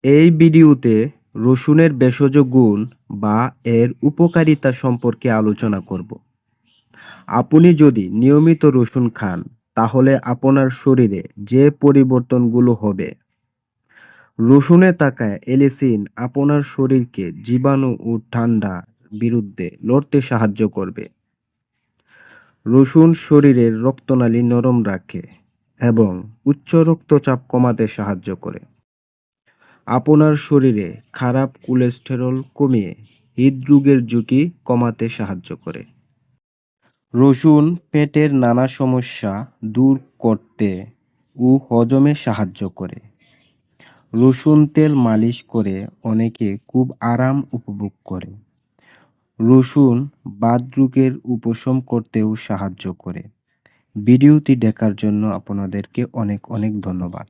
এই ভিডিওতে রসুনের ভেষজ গুণ বা এর উপকারিতা সম্পর্কে আলোচনা করব। আপনি যদি নিয়মিত রসুন খান তাহলে আপনার শরীরে যে পরিবর্তনগুলো হবে। রসুনে থাকা এলিসিন আপনার শরীরকে জীবাণু ও ঠান্ডার বিরুদ্ধে লড়তে সাহায্য করবে। রসুন শরীরের রক্তনালী নরম রাখে এবং উচ্চ রক্তচাপ কমাতে সাহায্য করে। আপনার শরীরে খারাপ কোলেস্টেরল কমিয়ে হৃদরোগের ঝুঁকি কমাতে সাহায্য করে। রসুন পেটের নানা সমস্যা দূর করতে ও হজমে সাহায্য করে। রসুন তেল মালিশ করে অনেকে খুব আরাম উপভোগ করে। রসুন বাতরোগের উপশম করতেও সাহায্য করে। ভিডিওটি দেখার জন্য আপনাদেরকে অনেক অনেক ধন্যবাদ।